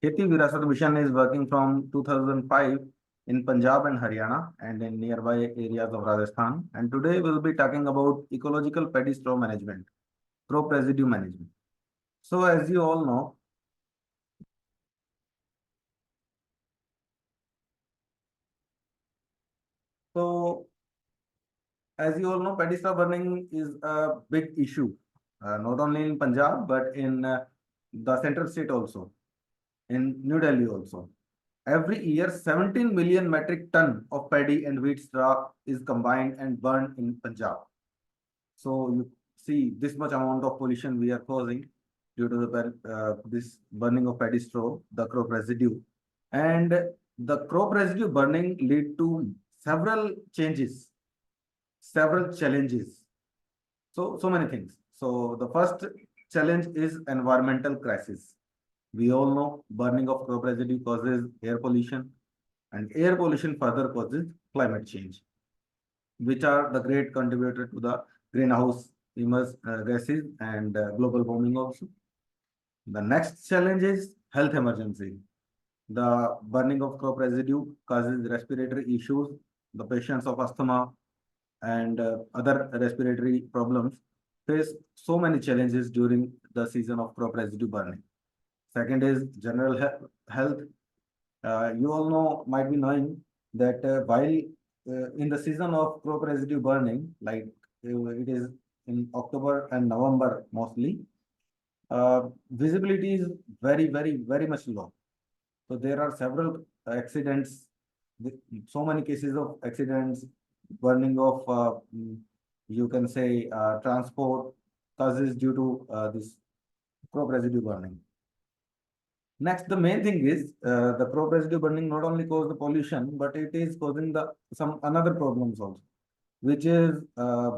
Kheti Virasat Mission is working from 2005 in Punjab and Haryana and in nearby areas of Rajasthan. And today we'll be talking about ecological paddy straw management, crop residue management. So as you all know, so paddy straw burning is a big issue, not only in Punjab but in the central state also, in New Delhi also. Every year, 17 million metric ton of paddy and wheat straw is combined and burned in Punjab. So you see this much amount of pollution we are causing due to this burning of paddy straw, the crop residue, and the crop residue burning lead to several changes, several challenges. So many things. So the first challenge is environmental crisis. We all know burning of crop residue causes air pollution, and air pollution further causes climate change, which are the great contributor to the greenhouse gases and global warming also. The next challenge is health emergency. The burning of crop residue causes respiratory issues. The patients of asthma and other respiratory problems face so many challenges during the season of crop residue burning. Second is general health. You all know, might be knowing that while in the season of crop residue burning, like it is in October and November mostly, visibility is very much low. So there are several accidents, so many cases of accidents, burning of, you can say, transport causes due to this crop residue burning. Next, the main thing is the crop residue burning not only cause the pollution, but it is causing the some another problems also, which is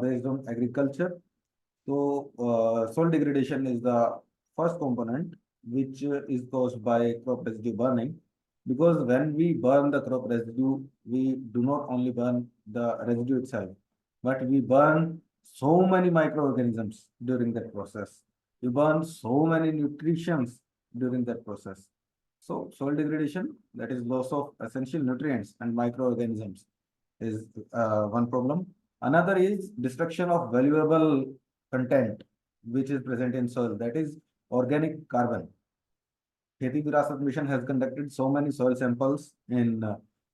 based on agriculture. So soil degradation is the first component which is caused by crop residue burning. Because when we burn the crop residue, we do not only burn the residue itself, but we burn so many microorganisms during that process. We burn so many nutrients during that process. So soil degradation, that is loss of essential nutrients and microorganisms, is one problem. Another is destruction of valuable content which is present in soil, that is organic carbon. Kheti Virasat Mission has conducted so many soil samples in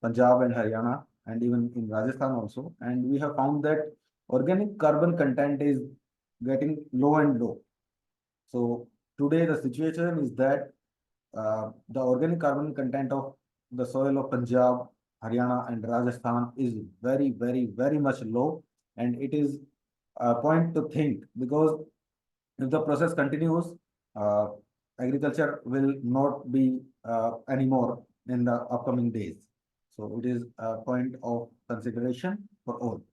Punjab and Haryana and even in Rajasthan also, and we have found that organic carbon content is getting low and low. So today the situation is that the organic carbon content of the soil of Punjab, Haryana and Rajasthan is very much low, and it is a point to think, because if the process continues, uh, agriculture will not be anymore in the upcoming days. So it is a point of consideration for all.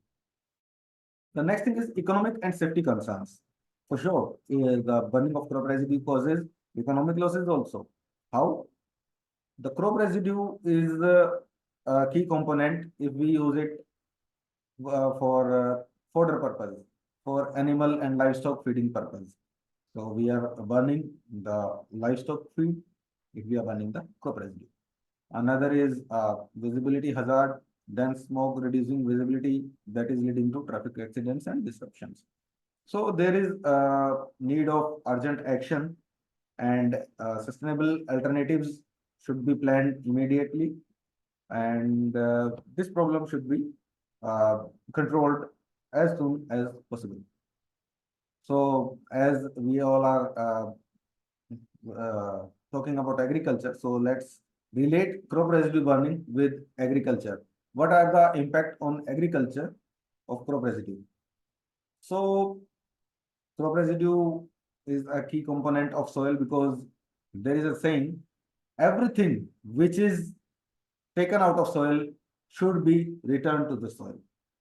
The next thing is economic and safety concerns. For sure, the burning of crop residue causes economic losses also. How? The crop residue is a key component if we use it for fodder purpose, for animal and livestock feeding purpose. So we are burning the livestock feed if we are burning the crop residue. Another is visibility hazard, then smoke reducing visibility, that is leading to traffic accidents and disruptions. So there is a need of urgent action, and sustainable alternatives should be planned immediately, and this problem should be controlled as soon as possible. So as we all are talking about agriculture, so let's relate crop residue burning with agriculture. What are the impact on agriculture of crop residue? So crop residue is a key component of soil, because there is a saying, everything which is taken out of soil should be returned to the soil,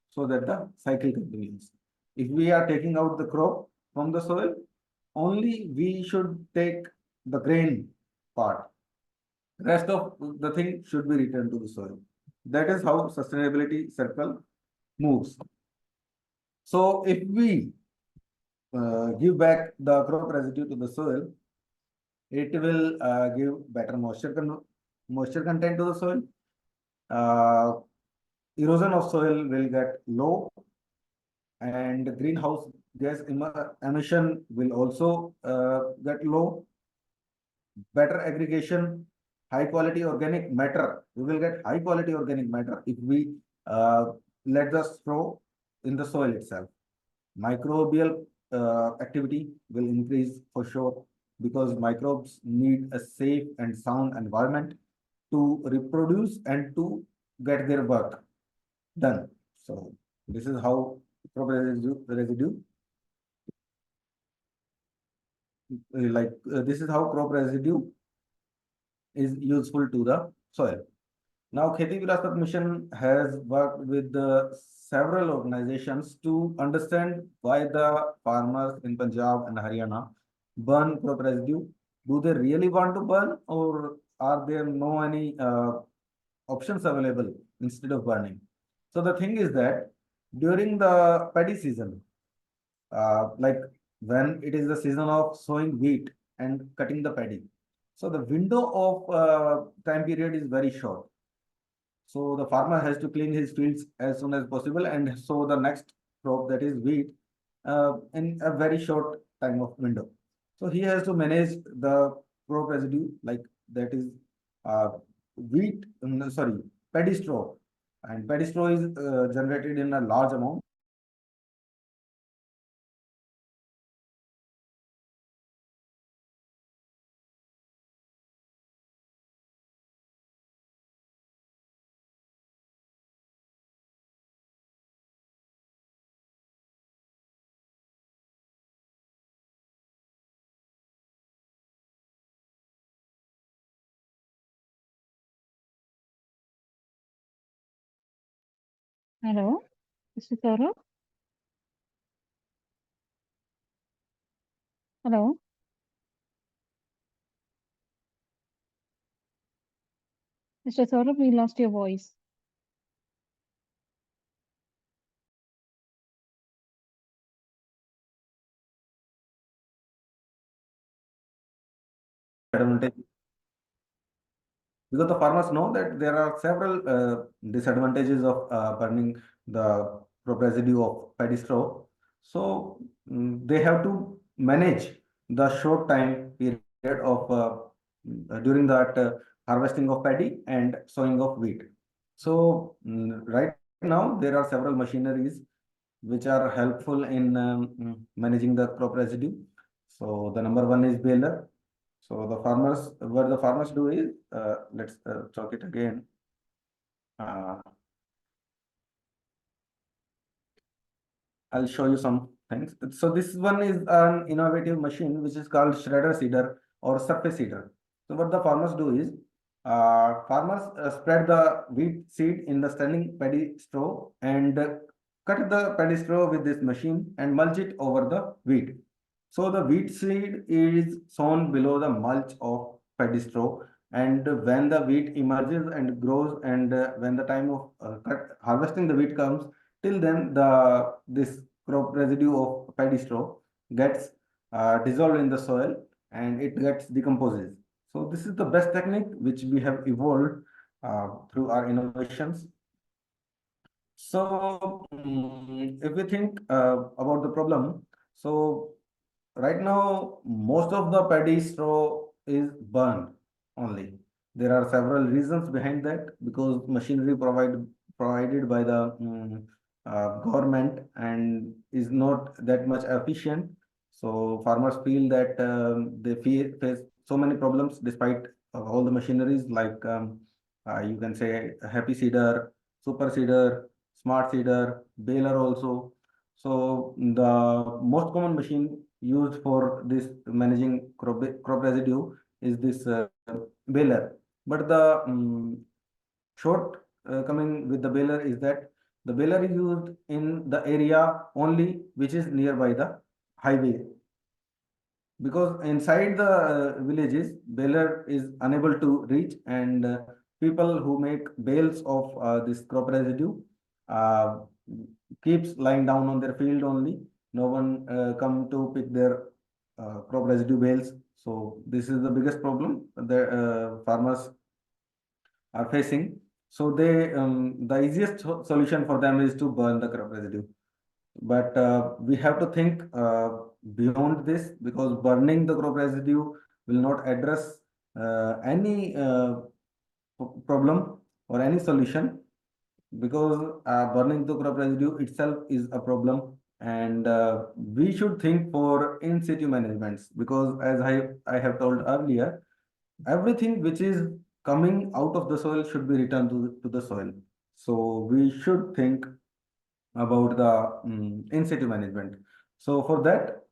so that the cycle continues. If we are taking out the crop from the soil, only we should take the grain part. Rest of the thing should be returned to the soil. That is how sustainability circle moves. So if we give back the crop residue to the soil, it will give better moisture content to the soil. Uh, Erosion of soil will get low, and greenhouse gas emission will also get low. Better aggregation, high quality organic matter. We will get high quality organic matter if we let the straw in the soil itself. Microbial activity will increase for sure, because microbes need a safe and sound environment to reproduce and to get their work done. So this is how crop residue this is how crop residue is useful to the soil. Now, Kheti Virasat Mission has worked with several organizations to understand why the farmers in Punjab and Haryana burn crop residue. Do they really want to burn, or are there no any options available instead of burning? So the thing is that during the paddy season, like when it is the season of sowing wheat and cutting the paddy, so the window of time period is very short. So the farmer has to clean his fields as soon as possible and sow the next crop, that is wheat, in a very short time of window. So he has to manage the crop residue, like that is uh, wheat, sorry, paddy straw. And paddy straw is generated in a large amount. Hello, Mr. Saurabh. Hello, Mr. Saurabh, we lost your voice. Advantage, because the farmers know that there are several disadvantages of burning the crop residue of paddy straw. So they have to manage the short time period of during that harvesting of paddy and sowing of wheat. So right now there are several machineries which are helpful in managing the crop residue. So the number one is baler. So the farmers, what the farmers do is, let's talk it again. Uh, I'll show you some things. So this one is an innovative machine which is called shredder seeder or surface seeder. So what the farmers do is, farmers spread the wheat seed in the standing paddy straw and cut the paddy straw with this machine and mulch it over the wheat. So the wheat seed is sown below the mulch of paddy straw, and when the wheat emerges and grows, and when the time of harvesting the wheat comes, till then the this crop residue of paddy straw gets dissolved in the soil and it gets decomposes. So this is the best technique which we have evolved through our innovations. So if we think about the problem, so right now, most of the paddy straw is burned only. There are several reasons behind that, because machinery provided by the government and is not that much efficient. So farmers feel that they face so many problems despite all the machineries, like you can say happy seeder, super seeder, smart seeder, baler also. So the most common machine used for this managing crop residue is this baler. But the short coming with the baler is that the baler is used in the area only which is nearby the highway, because inside the villages baler is unable to reach, and people who make bales of this crop residue uh, keeps lying down on their field only. No one come to pick their crop residue bales. So this is the biggest problem that farmers are facing. So the easiest solution for them is to burn the crop residue. But we have to think beyond this, because burning the crop residue will not address any problem or any solution, because burning the crop residue itself is a problem. And we should think for in situ managements, because as I have told earlier, everything which is coming out of the soil should be returned to the soil. So we should think about the in situ management. So for that,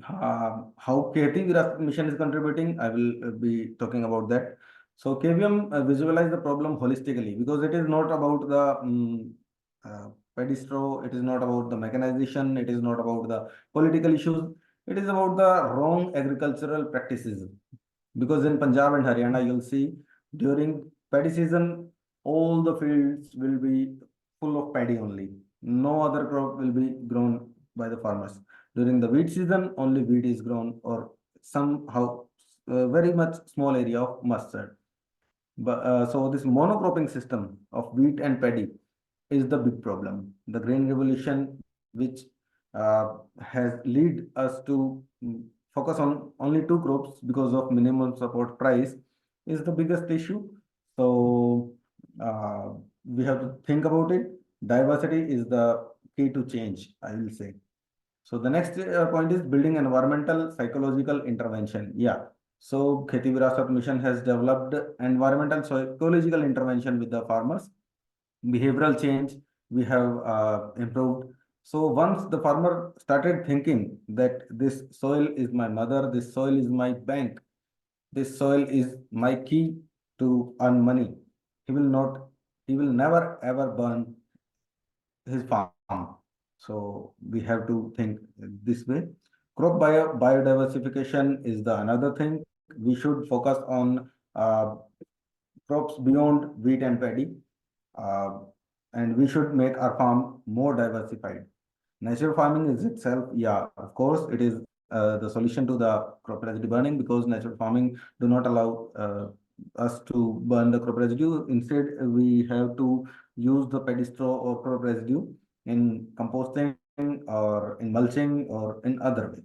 how Kheti Virasat Mission is contributing, I will be talking about that. So KVM visualize the problem holistically, because it is not about the paddy straw, it is not about the mechanization, it is not about the political issues, it is about the wrong agricultural practices. Because in Punjab and Haryana, you'll see during paddy season, all the fields will be full of paddy only. No other crop will be grown by the farmers. During the wheat season, only wheat is grown, or somehow very much small area of mustard. But so this monocropping system of wheat and paddy is the big problem. The grain revolution, which has lead us to focus on only two crops because of minimum support price, is the biggest issue. So uh, we have to think about it. Diversity is the key to change, I will say. So the next point is building environmental psychological intervention. Yeah. So Kheti Virasat Mission has developed environmental psychological intervention with the farmers. Behavioral change we have improved. So once the farmer started thinking that this soil is my mother, this soil is my bank, this soil is my key to earn money, he will not, he will never ever burn his farm. So we have to think this way. Crop biodiversification is the another thing. We should focus on crops beyond wheat and paddy, uh, and we should make our farm more diversified. Natural farming is itself, yeah, of course, it is the solution to the crop residue burning, because natural farming do not allow us to burn the crop residue. Instead, we have to use the paddy straw or crop residue in composting or in mulching or in other way.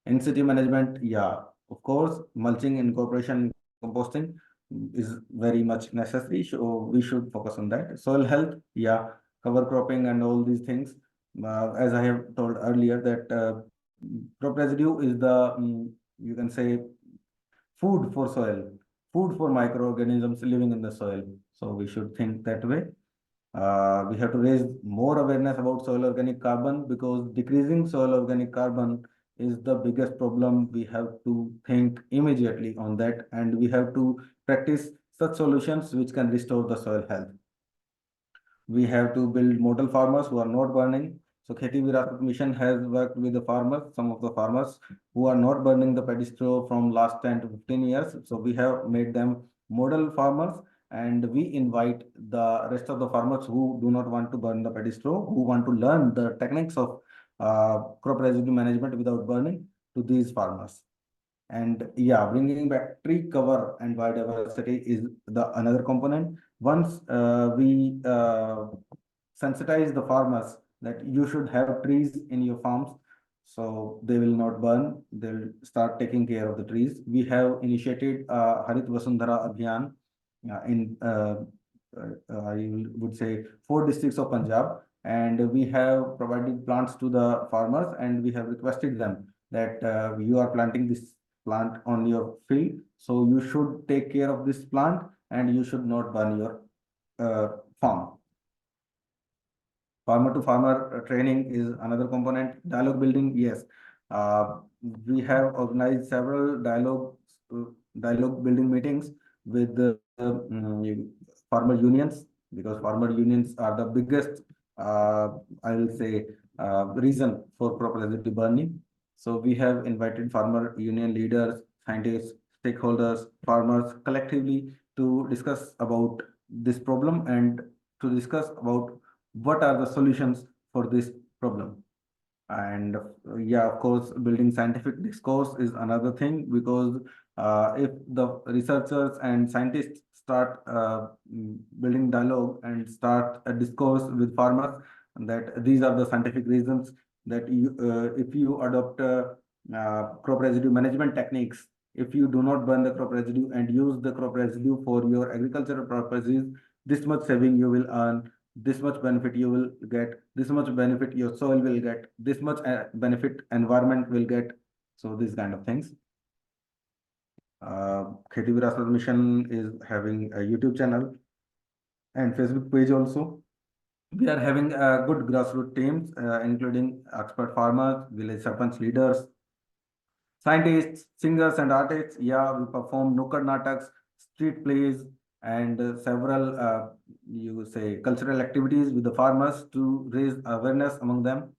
In city management, yeah, of course, mulching, incorporation, composting is very much necessary. So we should focus on that. Soil health, yeah, cover cropping and all these things. As I have told earlier, that crop residue is the you can say food for soil, food for microorganisms living in the soil. So we should think that way. We have to raise more awareness about soil organic carbon, because decreasing soil organic carbon is the biggest problem. We have to think immediately on that, and we have to practice such solutions which can restore the soil health. We have to build model farmers who are not burning. So Kheti Virasat Mission has worked with the farmers, some of the farmers who are not burning the paddy straw from last 10 to 15 years. So we have made them model farmers, and we invite the rest of the farmers who do not want to burn the paddy straw, who want to learn the techniques of crop residue management without burning, to these farmers. And yeah, bringing back tree cover and biodiversity is the another component. Once we sensitize the farmers that you should have trees in your farms, so they will not burn, they'll start taking care of the trees. We have initiated Harit Vasundhara Abhiyan in I would say 4 districts of Punjab, and we have provided plants to the farmers, and we have requested them that you are planting this plant on your field, so you should take care of this plant and you should not burn your farm. Farmer to farmer training is another component. Dialogue building, yes. We have organized several dialogue building meetings with the farmer unions, because farmer unions are the biggest, I will say, reason for crop residue burning. So we have invited farmer union leaders, scientists, stakeholders, farmers collectively to discuss about this problem and to discuss about what are the solutions for this problem. And yeah, of course, building scientific discourse is another thing, because if the researchers and scientists start building dialogue and start a discourse with farmers, that these are the scientific reasons that if you adopt crop residue management techniques, if you do not burn the crop residue and use the crop residue for your agricultural purposes, this much saving you will earn, this much benefit you will get, this much benefit your soil will get, this much benefit environment will get. So these kind of things. Kheti Virasat Mission is having a YouTube channel and Facebook page also. We are having good grassroots teams, including expert farmers, village sarpanch leaders, scientists, singers, and artists. Yeah, we perform nukkad nataks, street plays, and several, you say, cultural activities with the farmers to raise awareness among them.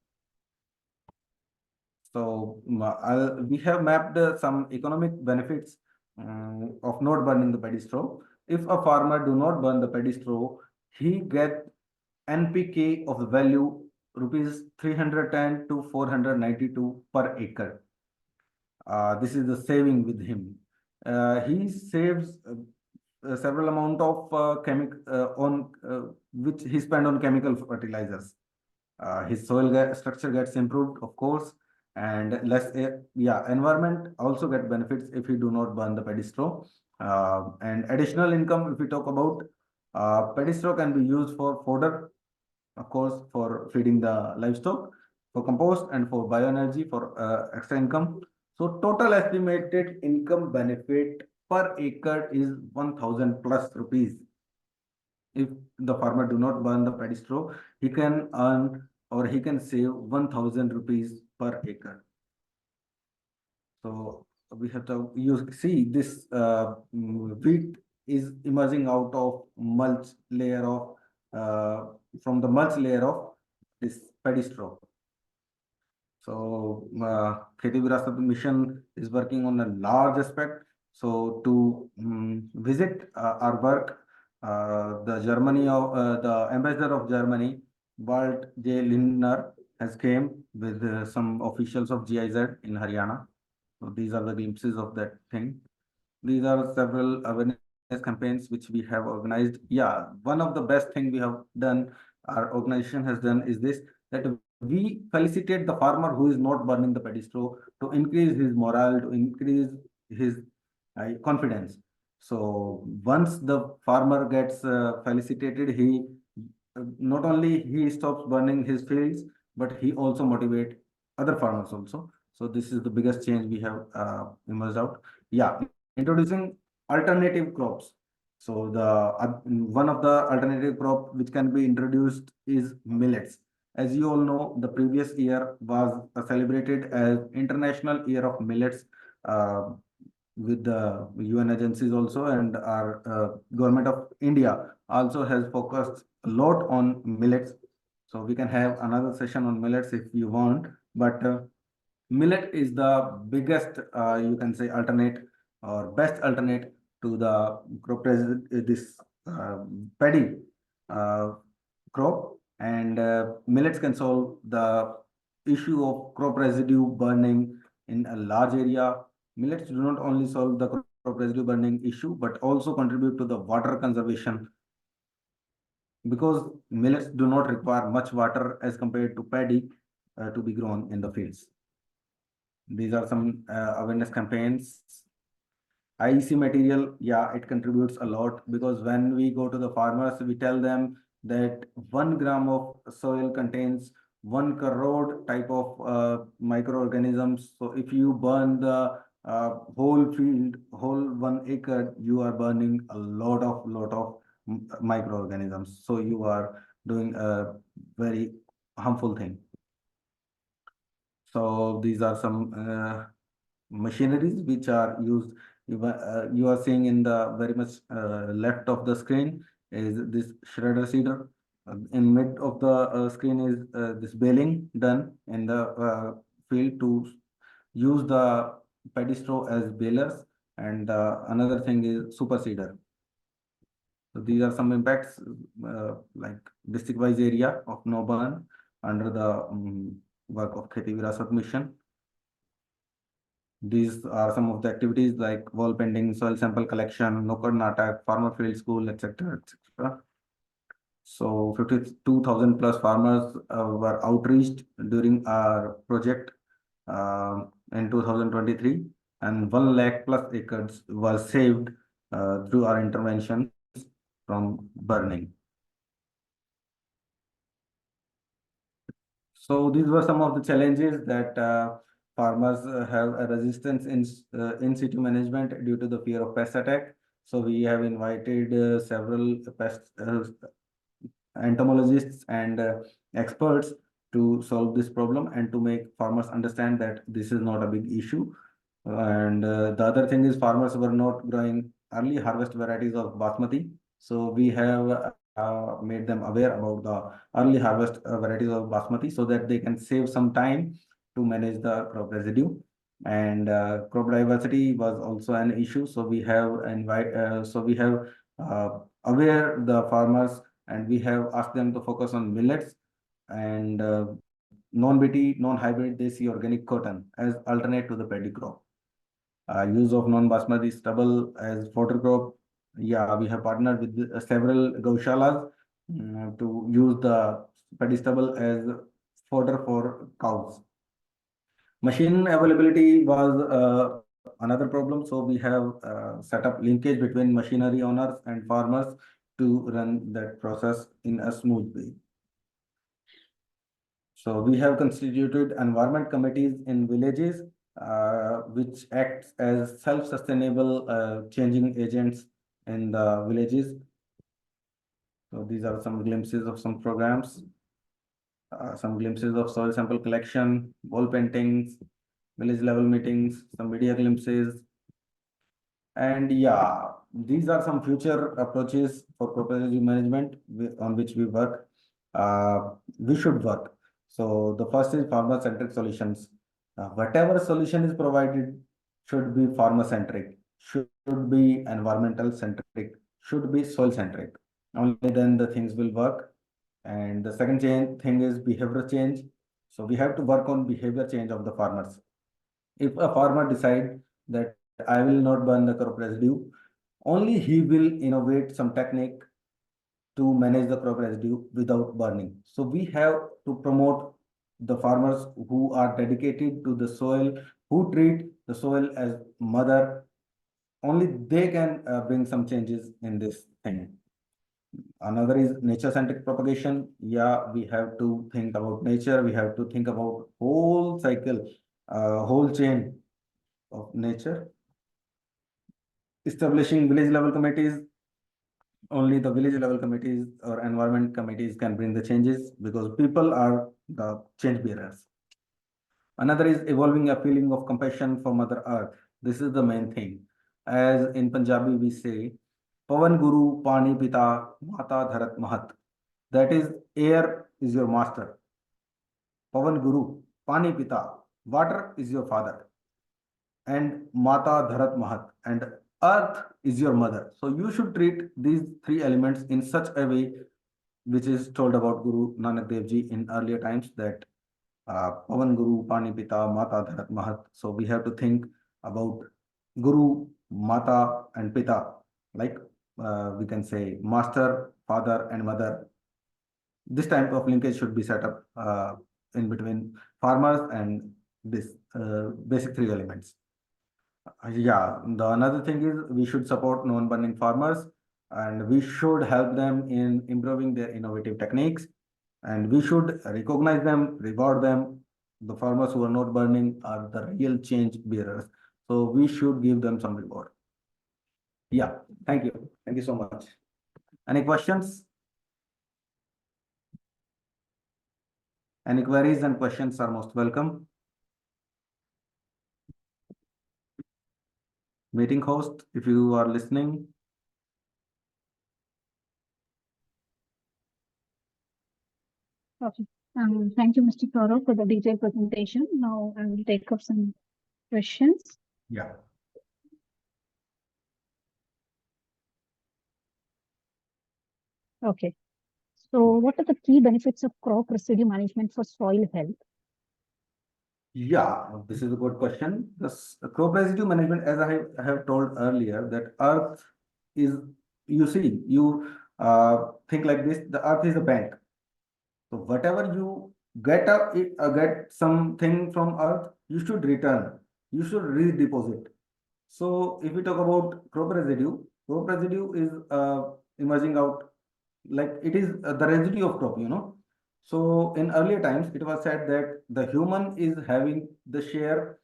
So we have mapped some economic benefits of not burning the paddy straw. If a farmer do not burn the paddy straw, he get NPK of the value rupees 310 to 492 per acre. This is the saving with him. He saves several amount of on which he spend on chemical fertilizers. His structure gets improved, of course, and less yeah, environment also get benefits if he do not burn the paddy straw. And additional income, if we talk about, paddy straw can be used for fodder, of course, for feeding the livestock, for compost, and for bioenergy for extra income. So total estimated income benefit per acre is 1000 plus rupees. If the farmer do not burn the paddy straw, he can earn or he can save 1000 rupees per acre. So we have to, you see this wheat is emerging out of mulch layer of from the mulch layer of this paddy straw. So Kheti Virasat Mission is working on a large aspect. So to visit our work, the Germany of the ambassador of Germany, Walt J. Lindner, has came with some officials of GIZ in Haryana. So these are the glimpses of that thing. These are several awareness campaigns which we have organized. Yeah, one of the best thing we have done, our organization has done, is this, that we felicitate the farmer who is not burning the paddy straw to increase his morale, to increase his confidence. So once the farmer gets felicitated, he not only he stops burning his fields, but he also motivate other farmers also. So this is the biggest change we have emerged out. Yeah, introducing alternative crops. So the one of the alternative crop which can be introduced is millets. As you all know, the previous year was celebrated as International Year of Millets with the UN agencies also, and our government of India also has focused a lot on millets. So we can have another session on millets if you want, but millet is the biggest, you can say, alternate or best alternate to the crop this paddy uh, crop, and millets can solve the issue of crop residue burning in a large area. Millets do not only solve the crop residue burning issue, but also contribute to the water conservation, because millets do not require much water as compared to paddy to be grown in the fields. These are some awareness campaigns. IEC material, yeah, it contributes a lot, because when we go to the farmers, we tell them that 1 gram of soil contains 1 crore type of microorganisms. So if you burn the whole field, whole 1 acre, you are burning a lot of microorganisms. So you are doing a very harmful thing. So these are some machineries which are used. You are seeing in the very much left of the screen is this shredder seeder. In mid of the screen is this baling done in the field to use the paddy straw as balers, and another thing is super seeder. So these are some impacts like district wise area of no burn under the work of Kheti Virasat Mission. These are some of the activities like wall painting, soil sample collection, Nukkad Natak, farmer field school, etc. etc. So 52,000 plus farmers were outreached during our project in 2023, and 1 lakh plus acres was saved through our interventions from burning. So these were some of the challenges that farmers have a resistance in situ management due to the fear of pest attack. So we have invited several pest entomologists and experts to solve this problem and to make farmers understand that this is not a big issue. And the other thing is farmers were not growing early harvest varieties of basmati. So we have made them aware about the early harvest varieties of basmati so that they can save some time to manage the crop residue. And crop diversity was also an issue. So we have aware the farmers, and we have asked them to focus on millets and non-BT, non-hybrid desi organic cotton as alternate to the paddy crop. Use of non-basmati stubble as fodder crop. Yeah, we have partnered with several gaushalas to use the paddy stubble as fodder for cows. Machine availability was another problem, so we have set up linkage between machinery owners and farmers to run that process in a smooth way. So we have constituted environment committees in villages, which acts as self-sustainable changing agents in the villages. So these are some glimpses of some programs, some glimpses of soil sample collection, wall paintings, village level meetings, some media glimpses. And yeah, these are some future approaches for crop residue management on which we work. We should work. So the first is farmer-centric solutions. Whatever solution is provided should be farmer-centric, should be environmental-centric, should be soil-centric. Only then the things will work. And the second thing is behavior change. So we have to work on behavior change of the farmers. If a farmer decide that I will not burn the crop residue, only he will innovate some technique to manage the crop residue without burning. So we have to promote the farmers who are dedicated to the soil, who treat the soil as mother. Only they can bring some changes in this thing. Another is nature-centric propagation. Yeah, we have to think about nature. We have to think about whole cycle, whole chain of nature. Establishing village level committees. Only the village level committees or environment committees can bring the changes because people are the change bearers. Another is evolving a feeling of compassion for Mother Earth. This is the main thing. As in Punjabi we say, Pavan Guru, Pani Pita, Mata Dharat Mahat. That is, air is your master. Pavan Guru, Pani Pita, water is your father. And Mata Dharat Mahat, and earth is your mother. So you should treat these three elements in such a way which is told about Guru Nanak Dev Ji in earlier times, that Pavan Guru, Pani Pita, Mata Dharat Mahat. So we have to think about Guru, Mata, and Pita, like we can say master, father, and mother. This type of linkage should be set up in between farmers and this basic three elements. Yeah, the another thing is we should support non-burning farmers, and we should help them in improving their innovative techniques, and we should recognize them, reward them. The farmers who are not burning are the real change bearers. So we should give them some reward. Yeah, thank you. Thank you so much. Any questions? Any queries and questions are most welcome. Meeting host, if you are listening. Okay. Thank you, Mr. Saurabh, for the detailed presentation. Now I will take up some questions. Yeah. Okay. So what are the key benefits of crop residue management for soil health? Yeah, this is a good question. This crop residue management, as I have told earlier, that earth is, you see, you think like this, the earth is a bank. So whatever you get something from earth, you should return, you should redeposit. So if we talk about crop residue is emerging out like it is the residue of crop, you know. So in earlier times, it was said that the human is having the share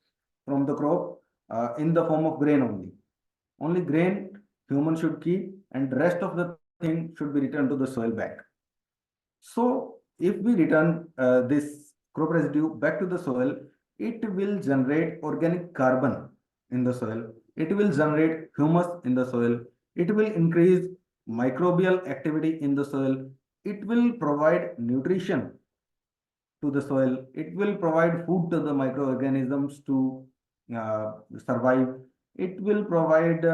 from the crop in the form of grain only. Only grain human should keep, and the rest of the thing should be returned to the soil back. So if we return this crop residue back to the soil, it will generate organic carbon in the soil. It will generate humus in the soil. It will increase microbial activity in the soil. It will provide nutrition to the soil. It will provide food to the microorganisms to survive. It will provide,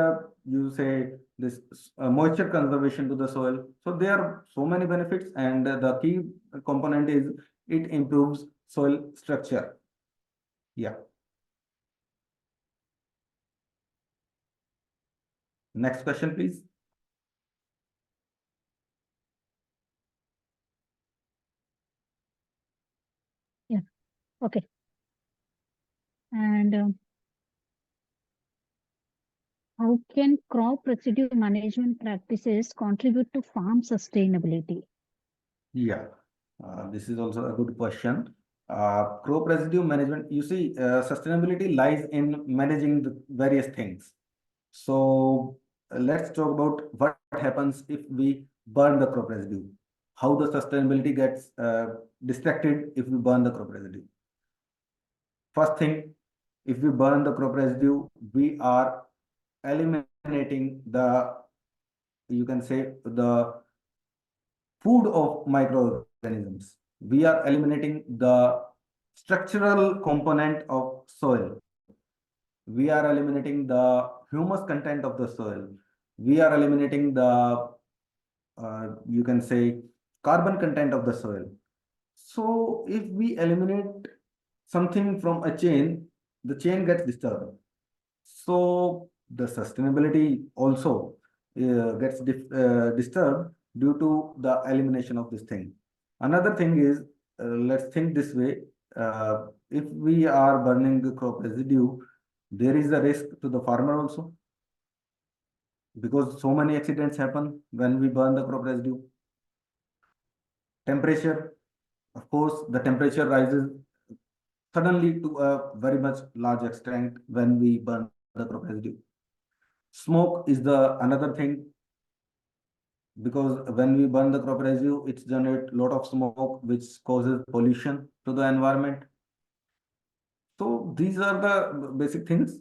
you say, this moisture conservation to the soil. So there are so many benefits, and the key component is it improves soil structure. Yeah. Next question, please. Yeah. Okay. And how can crop residue management practices contribute to farm sustainability? Yeah, this is also a good question. Crop residue management, you see, sustainability lies in managing the various things. So let's talk about what happens if we burn the crop residue. How the sustainability gets distracted if we burn the crop residue. First thing, if we burn the crop residue, we are eliminating the, you can say, the food of microorganisms. We are eliminating the structural component of soil. We are eliminating the humus content of the soil. We are eliminating the, you can say, carbon content of the soil. So if we eliminate something from a chain, the chain gets disturbed. So the sustainability also gets disturbed due to the elimination of this thing. Another thing is, let's think this way. If we are burning the crop residue, there is a risk to the farmer also, because so many accidents happen when we burn the crop residue. Temperature, of course, the temperature rises suddenly to a very much large extent when we burn the crop residue. Smoke is the another thing, because when we burn the crop residue, it generates a lot of smoke, which causes pollution to the environment. So these are the basic things.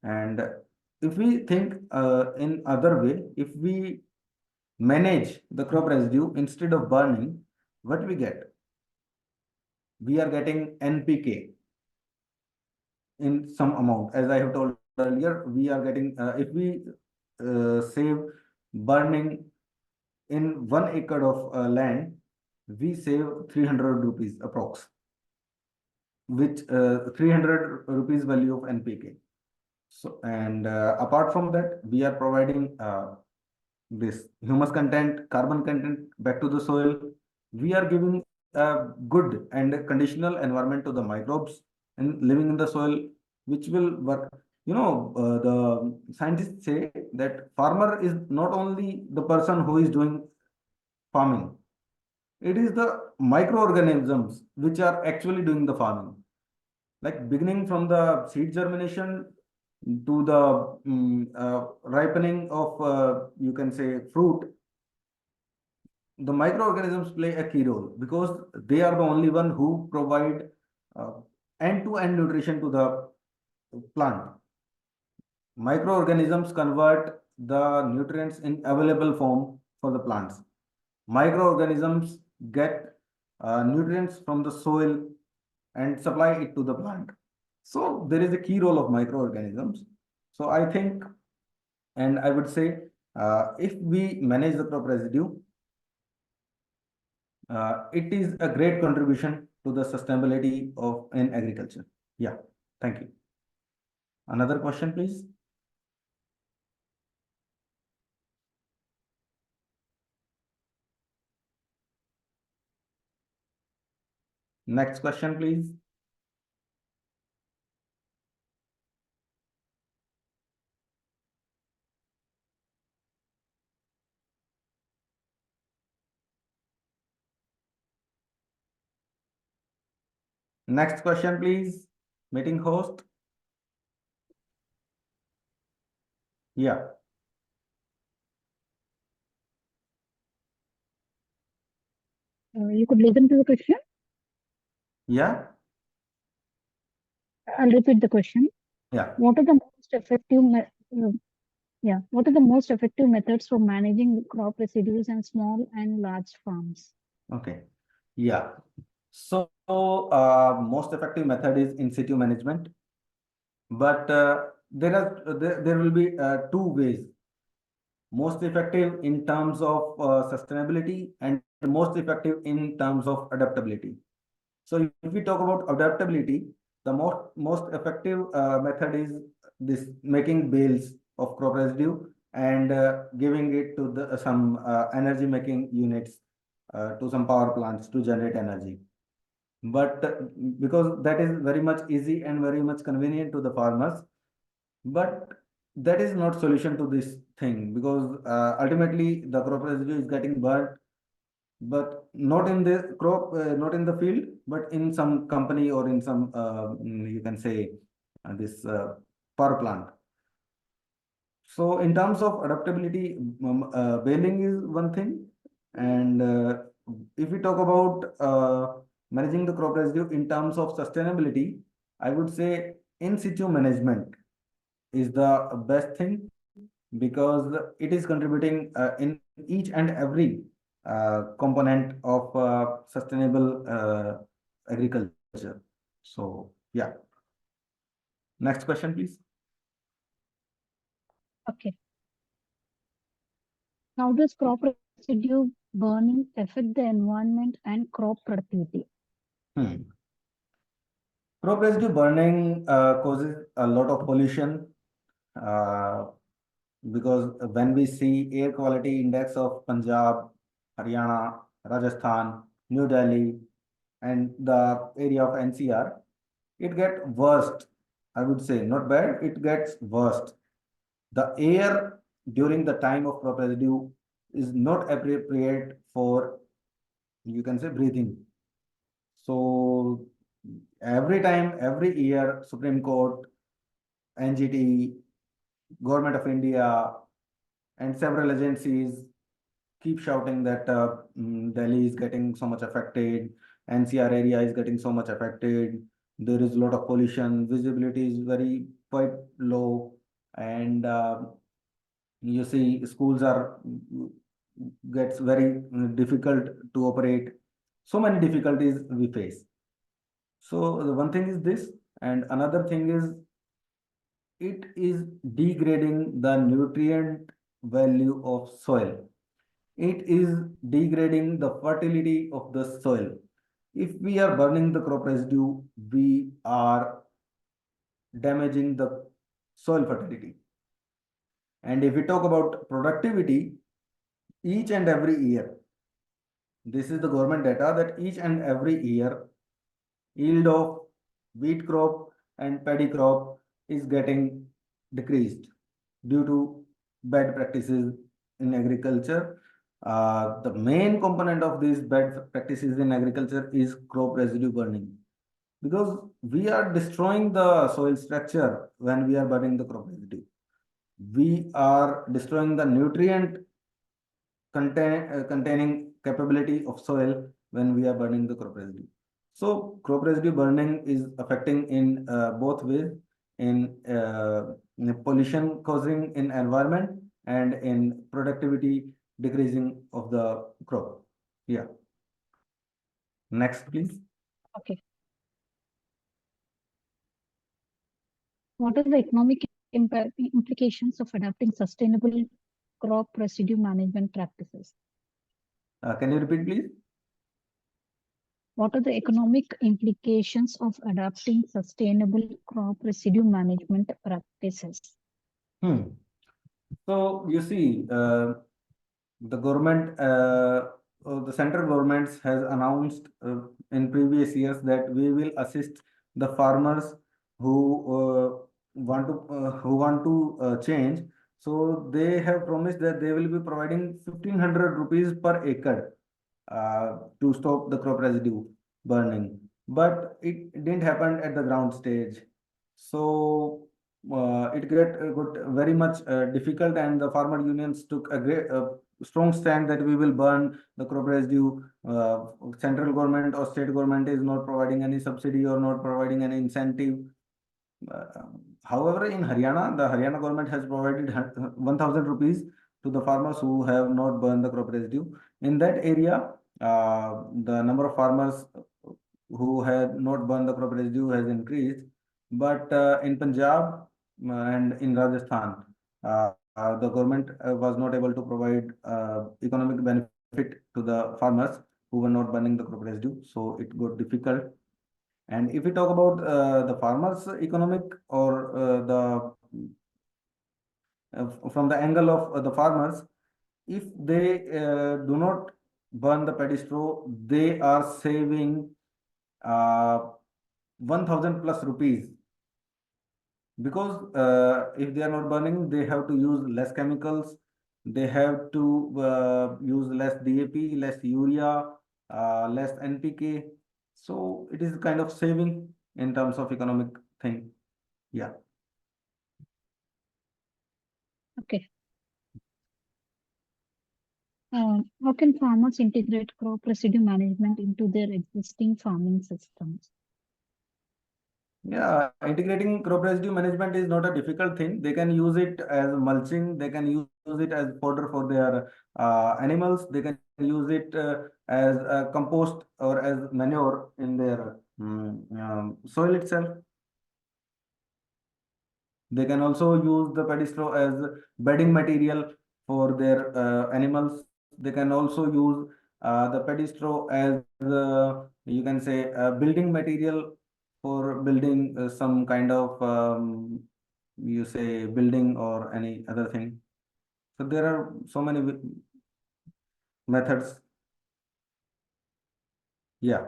And if we think in other way, if we manage the crop residue instead of burning, what we get? We are getting NPK in some amount. As I have told earlier, we are getting, if we save burning in 1 acre of land, we save 300 rupees approx, which 300 rupees value of NPK. So, and apart from that, we are providing this humus content, carbon content back to the soil. We are giving a good and conditional environment to the microbes and living in the soil, which will work. You know, the scientists say that farmer is not only the person who is doing farming, it is the microorganisms which are actually doing the farming. Like beginning from the seed germination to the ripening of, you can say, fruit, the microorganisms play a key role because they are the only one who provide uh, end-to-end nutrition to the plant. Microorganisms convert the nutrients in available form for the plants. Microorganisms get nutrients from the soil and supply it to the plant. So there is a key role of microorganisms. So I think, and I would say, if we manage the crop residue, it is a great contribution to the sustainability of in agriculture. Yeah, thank you. Another question, please. Next question, please. Next question, please. Meeting host. Yeah. You could listen to the question. Yeah. I'll repeat the question. Yeah. What are the most effective what are the most effective methods for managing crop residues and small and large farms? Okay. Yeah. So, most effective method is in situ management, but there will be two ways. Most effective in terms of sustainability and most effective in terms of adaptability. So if we talk about adaptability, the most effective method is this making bales of crop residue and giving it to the some energy making units to some power plants to generate energy. But because that is very much easy and very much convenient to the farmers, but that is not solution to this thing, because ultimately the crop residue is getting burnt, but not in the crop, not in the field, but in some company or in some you can say this power plant. So in terms of adaptability, baling is one thing, and if we talk about managing the crop residue in terms of sustainability, I would say in situ management is the best thing, because it is contributing in each and every component of sustainable agriculture. So yeah. Next question, please. Okay. How does crop residue burning affect the environment and crop productivity? Crop residue burning causes a lot of pollution, uh, because when we see air quality index of Punjab, Haryana, Rajasthan, New Delhi, and the area of NCR, it gets worst. I would say not bad, it gets worst. The air during the time of crop residue is not appropriate for, you can say, breathing. So every time, every year, Supreme Court, NGT, Government of India, and several agencies keep shouting that Delhi is getting so much affected, NCR area is getting so much affected. There is a lot of pollution, visibility is very quite low, and you see schools are gets very difficult to operate. So many difficulties we face. So the one thing is this, and another thing is it is degrading the nutrient value of soil. It is degrading the fertility of the soil. If we are burning the crop residue, we are damaging the soil fertility. And if we talk about productivity, each and every year, this is the government data, that each and every year, yield of wheat crop and paddy crop is getting decreased due to bad practices in agriculture. The main component of these bad practices in agriculture is crop residue burning, because we are destroying the soil structure when we are burning the crop residue. We are destroying the nutrient containing capability of soil when we are burning the crop residue. So crop residue burning is affecting in both ways, in pollution causing in environment and in productivity decreasing of the crop. Yeah. Next, please. Okay. What are the economic implications of adopting sustainable crop residue management practices? Can you repeat, please? What are the economic implications of adopting sustainable crop residue management practices? So you see, the government, the central governments has announced in previous years that we will assist the farmers who want to change. So they have promised that they will be providing 1,500 rupees per acre to stop the crop residue burning. But it didn't happen at the ground stage. So got very much difficult, and the farmer unions took a great strong stand that we will burn the crop residue. Central government or state government is not providing any subsidy or not providing any incentive. Uh, However, in Haryana, the Haryana government has provided 1,000 rupees to the farmers who have not burned the crop residue. In that area, the number of farmers who had not burned the crop residue has increased. But in Punjab and in Rajasthan, the government was not able to provide economic benefit to the farmers who were not burning the crop residue. So it got difficult. And if we talk about the farmers' economic or from the angle of the farmers, if they do not burn the paddy straw, they are saving uh, 1,000 plus rupees, because if they are not burning, they have to use less chemicals, they have to use less DAP, less urea, less NPK. So it is kind of saving in terms of economic thing. Yeah. Okay. How can farmers integrate crop residue management into their existing farming systems? Yeah, integrating crop residue management is not a difficult thing. They can use it as mulching, they can use it as fodder for their animals, they can use it as compost or as manure in their soil itself. They can also use the paddy straw as bedding material for their animals. They can also use the paddy straw as you can say building material for building some kind of you say building or any other thing. So there are so many methods. Yeah.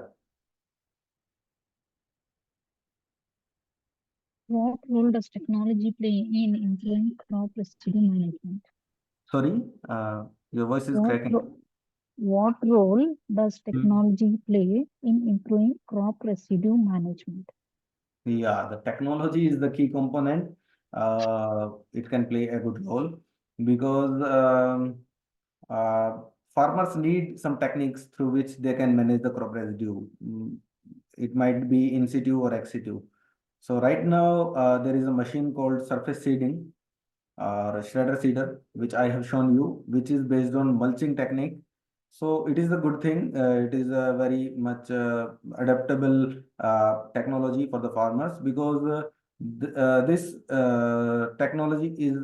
What role does technology play in improving crop residue management? Sorry, your voice is What, cracking. ro- what role does Hmm. technology play in improving crop residue management? Yeah, the technology is the key component. It can play a good role because uh, farmers need some techniques through which they can manage the crop residue. It might be in situ or ex situ. So right now, there is a machine called surface seeding or a shredder seeder, which I have shown you, which is based on mulching technique. So it is a good thing. It is a very much adaptable technology for the farmers, because this technology is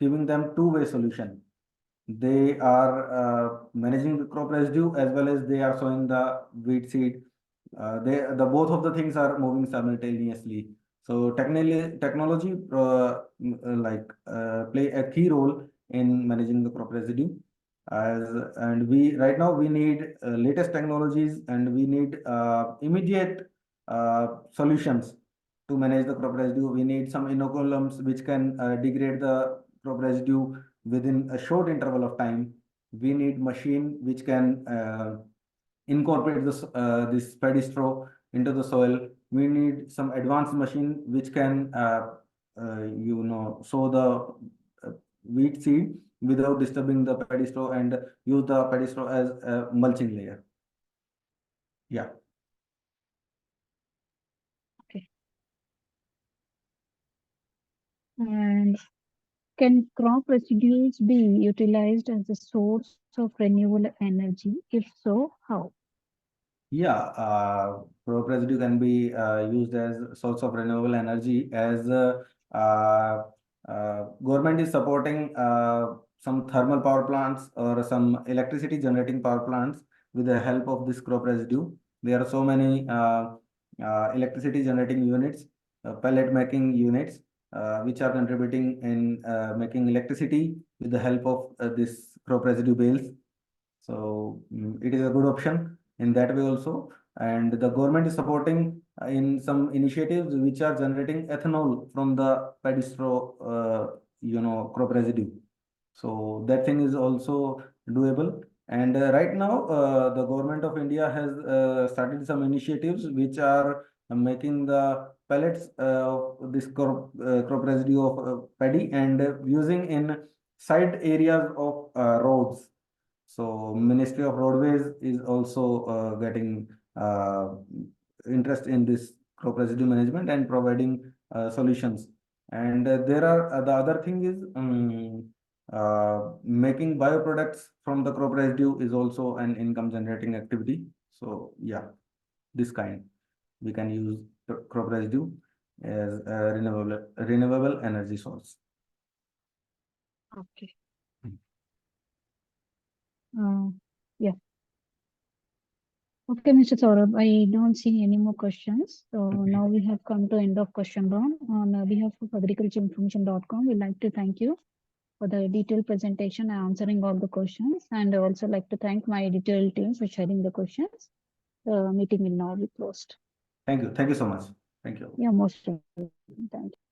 giving them two-way solution. They are managing the crop residue as well as they are sowing the wheat seed. The both of the things are moving simultaneously. So technology play a key role in managing the crop residue. As and we right now we need latest technologies, and we need immediate solutions to manage the crop residue. We need some inoculums which can degrade the crop residue within a short interval of time. We need machine which can incorporate this paddy straw into the soil. We need some advanced machine which can sow the wheat seed without disturbing the paddy straw, and use the paddy straw as a mulching layer. Yeah. Okay. And can crop residues be utilized as a source of renewable energy? If so, how? Yeah, crop residue can be used as source of renewable energy, as government is supporting some thermal power plants or some electricity generating power plants with the help of this crop residue, There are so many electricity generating units, pellet making units, which are contributing in making electricity with the help of this crop residue bales. So it is a good option in that way also. And the government is supporting in some initiatives which are generating ethanol from the paddy straw, crop residue. So that thing is also doable. And right now, the government of India has started some initiatives which are making the pellets of this crop residue of paddy and using in side areas of roads. So Ministry of Roadways is also getting interest in this crop residue management and providing solutions. And there are the other thing is making bioproducts from the crop residue is also an income generating activity. So yeah, this kind we can use crop residue as a renewable energy source. Okay. Yeah. Okay, Mr. Saurabh, I don't see any more questions. So Okay. now we have come to end of question round. On behalf of agricultureinformation.com, we'd like to thank you for the detailed presentation and answering all the questions. And I also like to thank my editorial team for sharing the questions. The meeting will now be closed. Thank you. Thank you so much. Thank you. Yeah, most welcome. Thank you.